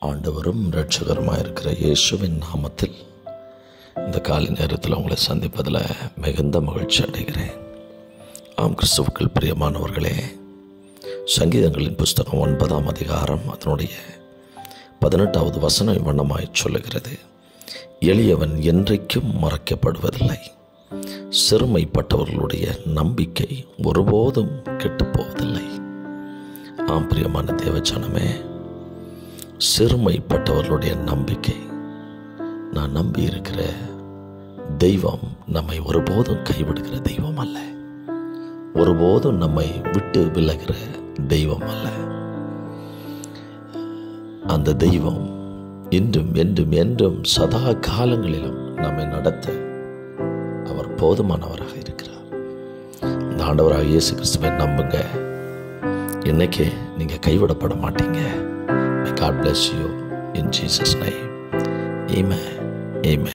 ஆண்டவரும் இரட்சகருமாக இருக்கிற இயேசுவின் நாமத்தில் இந்த காலை நேரத்தில் உங்களை சந்திப்பதில் மிகுந்த மகிழ்ச்சி அடைகிறேன். ஆம், கிறிஸ்துவுக்குள் பிரியமானவர்களே, சங்கீதங்களின் புஸ்தகம் 9ஆம் அதிகாரம் அதனுடைய 18வது வசனம் வண்ணமாய் சொல்லுகிறது: எளியவன் என்றைக்கும் மறைக்கப்படுவதில்லை, சிறுமைப்பட்டவர்களுடைய நம்பிக்கை ஒருபோதும் கெட்டுப்போவதில்லை. ஆம் பிரியமான தேவஜனமே, சிறுமைப்பட்டவர்களுடைய நம்பிக்கை, நான் நம்பி இருக்கிற தெய்வம் நம்மை ஒருபோதும் கைவிடுகிற தெய்வம் அல்ல, ஒருபோதும் நம்மை விட்டு விலகிற தெய்வம் அல்ல. அந்த தெய்வம் இன்றும் என்றும் என்றும் சதா காலங்களிலும் நம்மை நடத்த அவர் போதுமானவராக இருக்கிறார். அந்த ஆண்டவராக இயேசு கிறிஸ்துவை நம்புங்க, இன்னைக்கே நீங்க கைவிடப்பட மாட்டீங்க. May God bless you in Jesus' name. Amen. Amen.